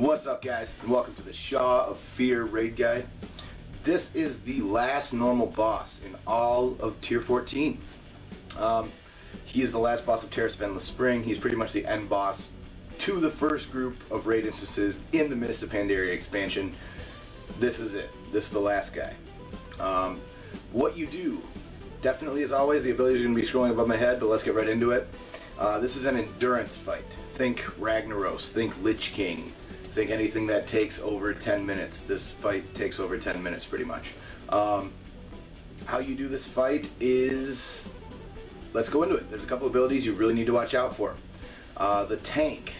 What's up, guys, and welcome to the Shaw of Fear raid guide. This is the last normal boss in all of Tier 14. He is the last boss of Terrace of Endless Spring. He's pretty much the end boss to the first group of raid instances in the Mists of Pandaria expansion. This is it. This is the last guy. What you do, definitely as always, the ability is going to be scrolling above my head, but let's get right into it. This is an endurance fight. Think Ragnaros, think Lich King. Think anything that takes over 10 minutes. This fight takes over 10 minutes pretty much. How you do this fight is, let's go into it. There's a couple abilities you really need to watch out for. The tank.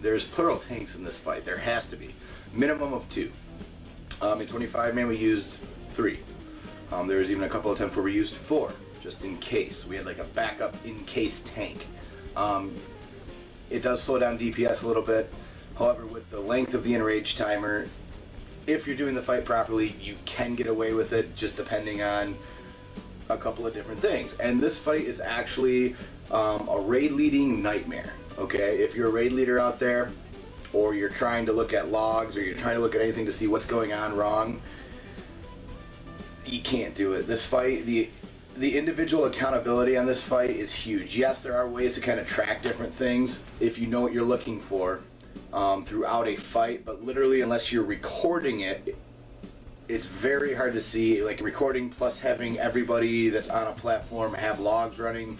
There's plural tanks in this fight. There has to be. Minimum of 2. In 25 man we used 3. There was even a couple of times where we used 4, just in case. We had like a backup in case tank. It does slow down DPS a little bit. However, with the length of the enrage timer, if you're doing the fight properly, you can get away with it, just depending on a couple of different things. And this fight is actually a raid leading nightmare. Okay, if you're a raid leader out there, or you're trying to look at logs, or you're trying to look at anything to see what's going on wrong, you can't do it. This fight, the individual accountability on this fight is huge. Yes, there are ways to kind of track different things if you know what you're looking for throughout a fight, but literally unless you're recording it, it's very hard to see. Like recording plus having everybody that's on a platform have logs running,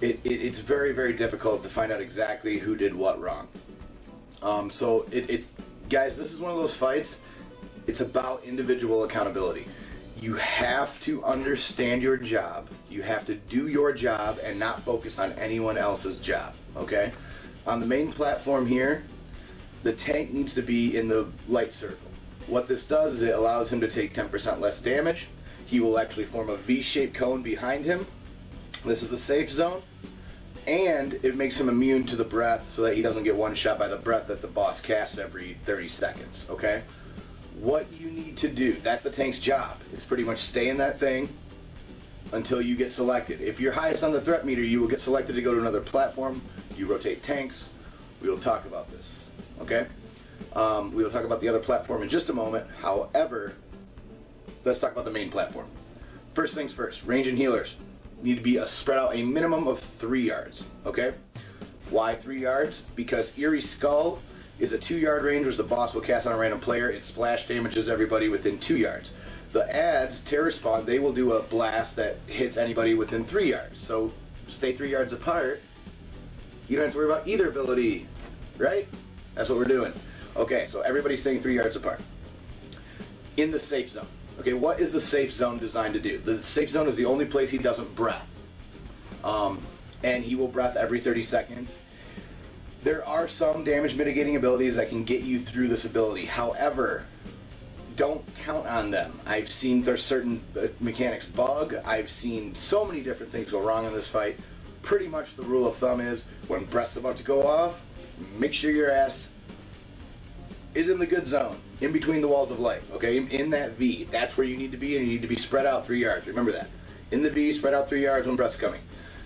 it's very, very difficult to find out exactly who did what wrong. So it's guys, this is one of those fights, it's about individual accountability. You have to understand your job. You have to do your job and not focus on anyone else's job, okay? On the main platform here, the tank needs to be in the light circle. What this does is it allows him to take 10% less damage. He will actually form a V-shaped cone behind him. This is the safe zone. And it makes him immune to the breath so that he doesn't get one shot by the breath that the boss casts every 30 seconds, okay? What you need to do, that's the tank's job, is pretty much stay in that thing until you get selected. If you're highest on the threat meter, you will get selected to go to another platform. You rotate tanks. We will talk about this, okay? We will talk about the other platform in just a moment. However, let's talk about the main platform. First things first, range and healers need to be spread out a minimum of 3 yards, okay? Why 3 yards? Because Eerie Skull is a 2-yard range, which the boss will cast on a random player. It splash damages everybody within 2 yards. The adds, Terror Spawn, they will do a blast that hits anybody within 3 yards. So stay 3 yards apart. You don't have to worry about either ability, right? That's what we're doing. Okay, so everybody's staying 3 yards apart. In the safe zone. Okay, what is the safe zone designed to do? The safe zone is the only place he doesn't breath. And he will breath every 30 seconds. There are some damage mitigating abilities that can get you through this ability. However, don't count on them. I've seen there's certain mechanics bug. I've seen so many different things go wrong in this fight. Pretty much the rule of thumb is when breath's about to go off, make sure your ass is in the good zone, in between the walls of light, okay? In that V. That's where you need to be, and you need to be spread out 3 yards. Remember that. In the V, spread out 3 yards when breath's coming.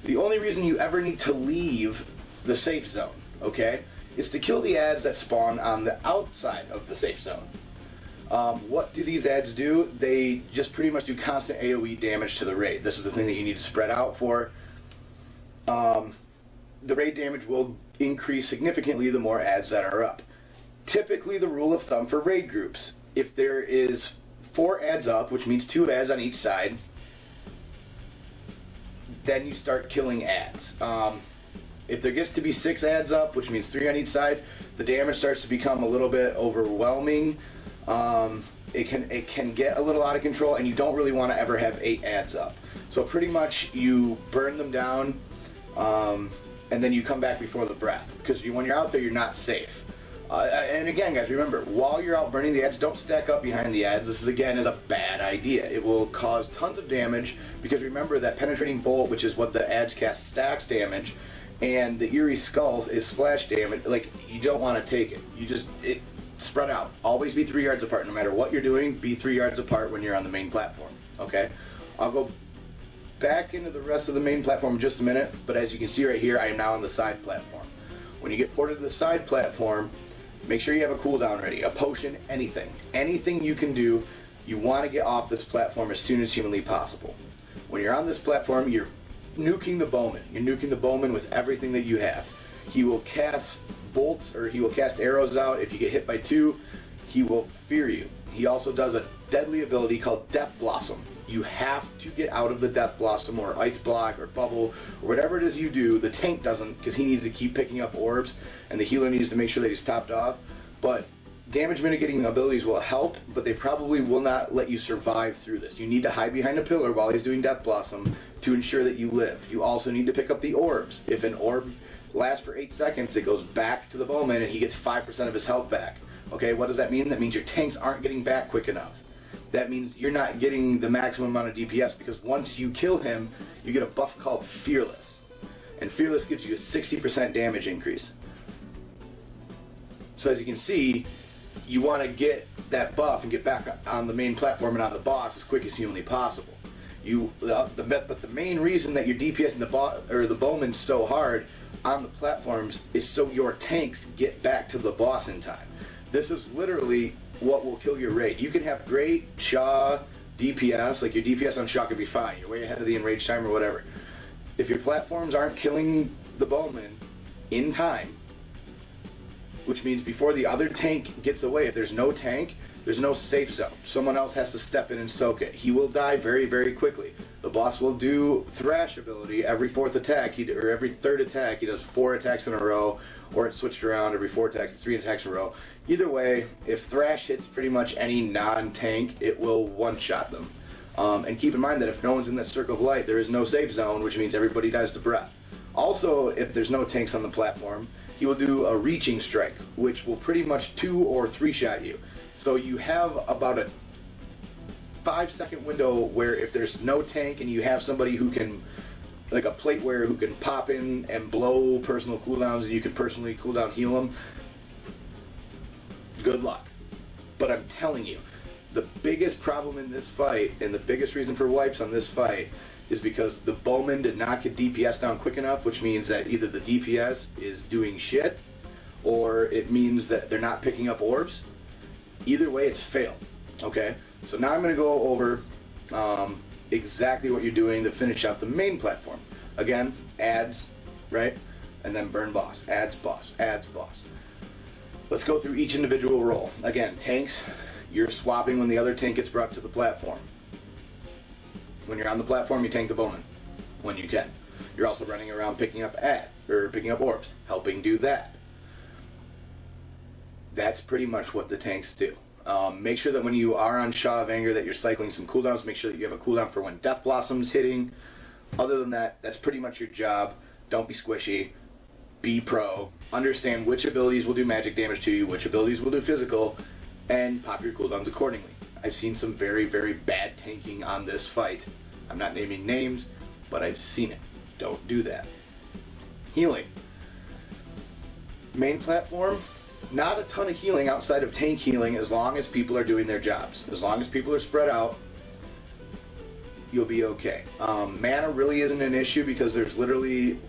The only reason you ever need to leave the safe zone, okay, is to kill the adds that spawn on the outside of the safe zone. What do these adds do? They just pretty much do constant AoE damage to the raid. This is the thing that you need to spread out for. The raid damage will increase significantly the more adds that are up. Typically the rule of thumb for raid groups, if there is 4 adds up, which means 2 adds on each side, then you start killing adds. If there gets to be 6 adds up, which means 3 on each side, the damage starts to become a little bit overwhelming. It can get a little out of control, and you don't really want to ever have 8 adds up. So pretty much you burn them down, and then you come back before the breath, because when you're out there, you're not safe. And again, guys, remember, while you're out burning the adds, don't stack up behind the adds. This is, again, is a bad idea. It will cause tons of damage, because remember that penetrating bolt, which is what the adds cast, stacks damage, and the Eerie Skulls is splash damage. Like, you don't want to take it. You just, spread out. Always be 3 yards apart. No matter what you're doing, be 3 yards apart when you're on the main platform, okay? I'll go back into the rest of the main platform in just a minute, but as you can see right here, I am now on the side platform. When you get ported to the side platform, Make sure you have a cooldown ready, a potion, anything. Anything you can do, you want to get off this platform as soon as humanly possible. When you're on this platform, you're nuking the bowman. You're nuking the bowman with everything that you have. He will cast bolts, or he will cast arrows out. If you get hit by 2, he will fear you. He also does a deadly ability called Death Blossom. You have to get out of the Death Blossom or Ice Block or Bubble or whatever it is you do. The tank doesn't, because he needs to keep picking up orbs, and the healer needs to make sure that he's topped off. But damage mitigating abilities will help, but they probably will not let you survive through this. You need to hide behind a pillar while he's doing Death Blossom to ensure that you live. You also need to pick up the orbs. If an orb lasts for 8 seconds, it goes back to the bowman and he gets 5% of his health back. Okay, what does that mean? That means your tanks aren't getting back quick enough. That means you're not getting the maximum amount of DPS, because once you kill him, you get a buff called Fearless. And Fearless gives you a 60% damage increase. So as you can see, you want to get that buff and get back on the main platform and on the boss as quick as humanly possible. But the main reason that your DPS and the bowman's so hard on the platforms is so your tanks get back to the boss in time. This is literally what will kill your raid. You can have great Shaw DPS, like your DPS on Shaw could be fine. You're way ahead of the enraged time or whatever. If your platforms aren't killing the bowman in time, which means before the other tank gets away, if there's no tank, there's no safe zone. Someone else has to step in and soak it. He will die very, very quickly. The boss will do Thrash ability every 4th attack, or every 3rd attack. He does 4 attacks in a row, or it's switched around every 4 attacks, 3 attacks in a row. Either way, if Thrash hits pretty much any non-tank, it will one-shot them. And keep in mind that if no one's in that circle of light, there is no safe zone, which means everybody dies to breath. Also, if there's no tanks on the platform, he will do a reaching strike, which will pretty much 2 or 3 shot you. So you have about a 5-second window where if there's no tank and you have somebody who can, like a plate wearer who can pop in and blow personal cooldowns, and you can personally cooldown heal them, good luck. But I'm telling you, the biggest problem in this fight, and the biggest reason for wipes on this fight, is because the bowman did not get DPS down quick enough, which means that either the DPS is doing shit, or it means that they're not picking up orbs. Either way, it's failed. Okay? So now I'm going to go over exactly what you're doing to finish out the main platform. Again, adds, right? And then burn boss. Adds boss. Adds boss. Let's go through each individual role. Again, tanks, you're swapping when the other tank gets brought to the platform. When you're on the platform, you tank the bowman when you can. You're also running around picking up orbs, helping do that. That's pretty much what the tanks do. Make sure that when you are on Shaw of Anger that you're cycling some cooldowns. Make sure that you have a cooldown for when Death Blossom's hitting. Other than that, that's pretty much your job. Don't be squishy. Be pro. Understand which abilities will do magic damage to you, which abilities will do physical, and pop your cooldowns accordingly. I've seen some very, very bad tanking on this fight. I'm not naming names, but I've seen it. Don't do that. Healing. Main platform, not a ton of healing outside of tank healing as long as people are doing their jobs. As long as people are spread out, you'll be okay. Mana really isn't an issue because there's literally,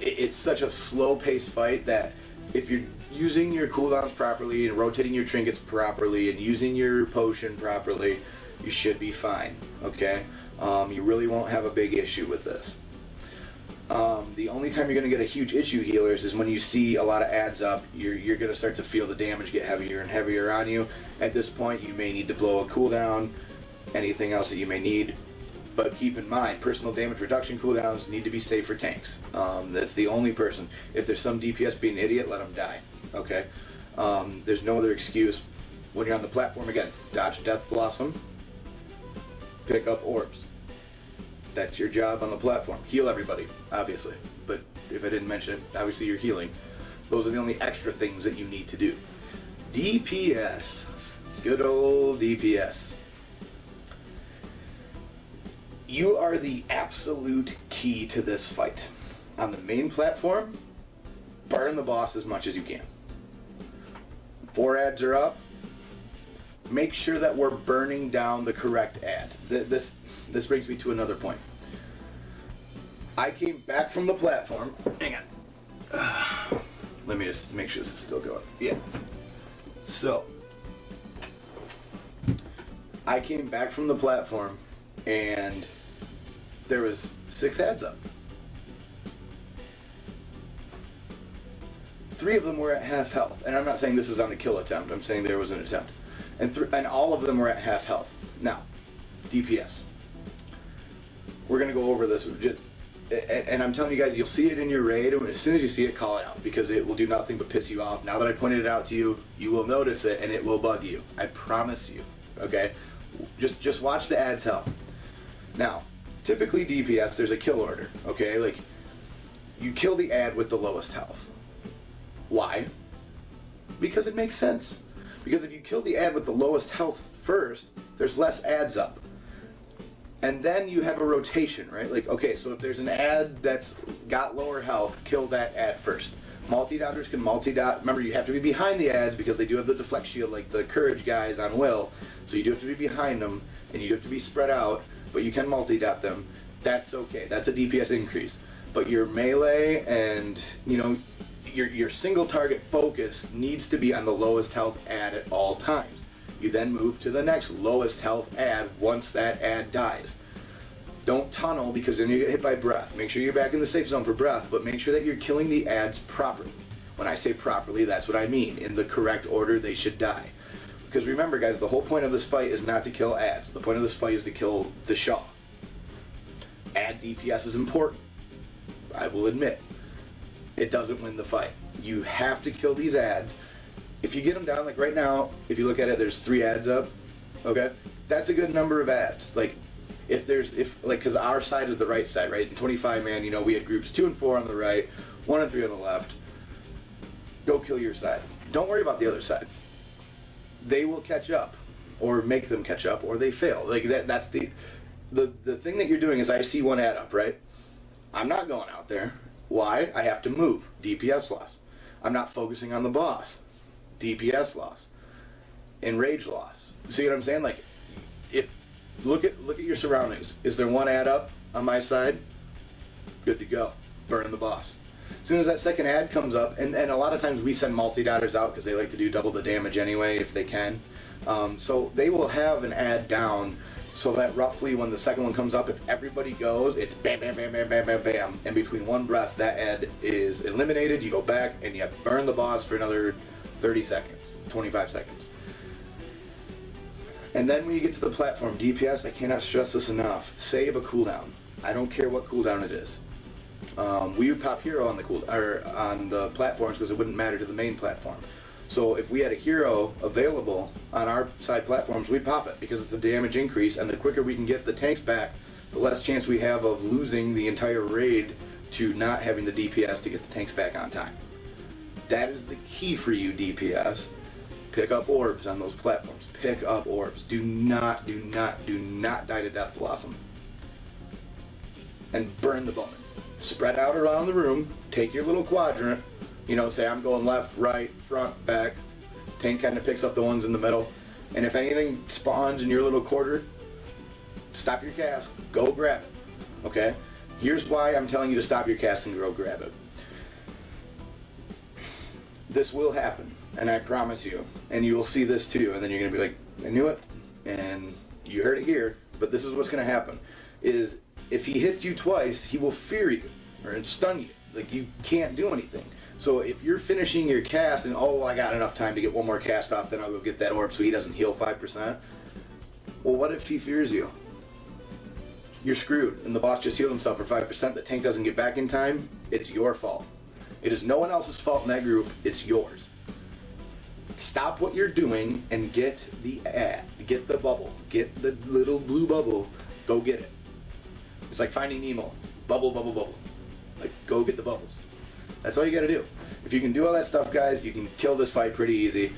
it's such a slow-paced fight that if you're using your cooldowns properly and rotating your trinkets properly and using your potion properly, you should be fine, okay? You really won't have a big issue with this. The only time you're going to get a huge issue, healers, is when you see a lot of adds up. You're going to start to feel the damage get heavier and heavier on you. At this point, you may need to blow a cooldown, anything else that you may need. But keep in mind, personal damage reduction cooldowns need to be safe for tanks. That's the only person. If there's some DPS being an idiot, let them die. Okay? There's no other excuse. When you're on the platform, again, dodge Death Blossom, pick up orbs. That's your job on the platform. Heal everybody, obviously. But if I didn't mention it, obviously you're healing. Those are the only extra things that you need to do. DPS. Good old DPS. You are the absolute key to this fight. On the main platform, burn the boss as much as you can. 4 adds are up. Make sure that we're burning down the correct ad. This brings me to another point. I came back from the platform. Hang on. Let me just make sure this is still going. Yeah. So, I came back from the platform, and there was 6 ads up. 3 of them were at half health, and I'm not saying this is on the kill attempt. I'm saying there was an attempt, and all of them were at half health. Now, DPS. We're gonna go over this, and I'm telling you guys, you'll see it in your raid. And as soon as you see it, call it out, because it will do nothing but piss you off. Now that I pointed it out to you, you will notice it, and it will bug you. I promise you. Okay, just watch the ads health. Now, typically DPS, there's a kill order. Okay, like you kill the ad with the lowest health. Why? Because it makes sense. Because if you kill the ad with the lowest health first, there's less ads up. And then you have a rotation, right? Like, okay, so if there's an ad that's got lower health, kill that ad first. Multi-dotters can multi-dot. Remember, you have to be behind the ads because they do have the deflect shield, like the courage guys on Will. So you do have to be behind them, and you do have to be spread out, but you can multi-dot them. That's okay. That's a DPS increase. But your melee and, you know, your single target focus needs to be on the lowest health ad at all times. You then move to the next lowest health ad once that ad dies. Don't tunnel, because then you get hit by breath. Make sure you're back in the safe zone for breath, but make sure that you're killing the ads properly. When I say properly, that's what I mean. In the correct order they should die. Because remember, guys, the whole point of this fight is not to kill ads. The point of this fight is to kill the Shaw. Ad DPS is important, I will admit. It doesn't win the fight. You have to kill these ads. If you get them down, like right now, if you look at it, there's 3 ads up. Okay, that's a good number of ads. Like, because our side is the right side, right? In 25 man, you know, we had groups 2 and 4 on the right, 1 and 3 on the left. Go kill your side. Don't worry about the other side. They will catch up, or make them catch up, or they fail. Like that's the thing that you're doing is, I see 1 ad up, right? I'm not going out there. Why? I have to move. DPS loss. I'm not focusing on the boss. DPS loss. Enrage loss. See what I'm saying? Like, if look at your surroundings. Is there 1 ad up on my side? Good to go. Burn the boss. As soon as that second ad comes up, and a lot of times we send multi-dotters out because they like to do double the damage anyway if they can. So they will have an ad down, so that roughly when the second one comes up, if everybody goes, it's bam, bam, bam, bam, bam, bam, bam. And between one breath, that ad is eliminated. You go back and you burn the boss for another 30 seconds, 25 seconds. And then when you get to the platform, DPS, I cannot stress this enough, save a cooldown. I don't care what cooldown it is. We would pop hero on the platforms because it wouldn't matter to the main platform. So if we had a hero available on our side platforms, we'd pop it because it's a damage increase, and the quicker we can get the tanks back, the less chance we have of losing the entire raid to not having the DPS to get the tanks back on time. That is the key for you, DPS. Pick up orbs on those platforms. Pick up orbs. Do not die to Death Blossom. And burn the bowman. Spread out around the room. Take your little quadrant. You know, say I'm going left, right, front, back. Tank kind of picks up the ones in the middle. And if anything spawns in your little quarter, stop your cast. Go grab it. Okay? Here's why I'm telling you to stop your cast and go grab it. This will happen, and I promise you. And you will see this too, and then you're going to be like, I knew it, and you heard it here, but this is what's going to happen. Is if he hits you twice, he will fear you, or stun you. Like, you can't do anything. So if you're finishing your cast, and oh, I got enough time to get 1 more cast off, then I'll go get that orb so he doesn't heal 5%. Well, what if he fears you? You're screwed, and the boss just healed himself for 5%. The tank doesn't get back in time. It's your fault. It is no one else's fault in that group. It's yours. Stop what you're doing and get the ad. Get the bubble. Get the little blue bubble. Go get it. It's like Finding Nemo. Bubble, bubble, bubble. Like, go get the bubbles. That's all you gotta do. If you can do all that stuff, guys, you can kill this fight pretty easy.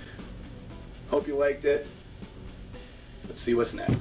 Hope you liked it. Let's see what's next.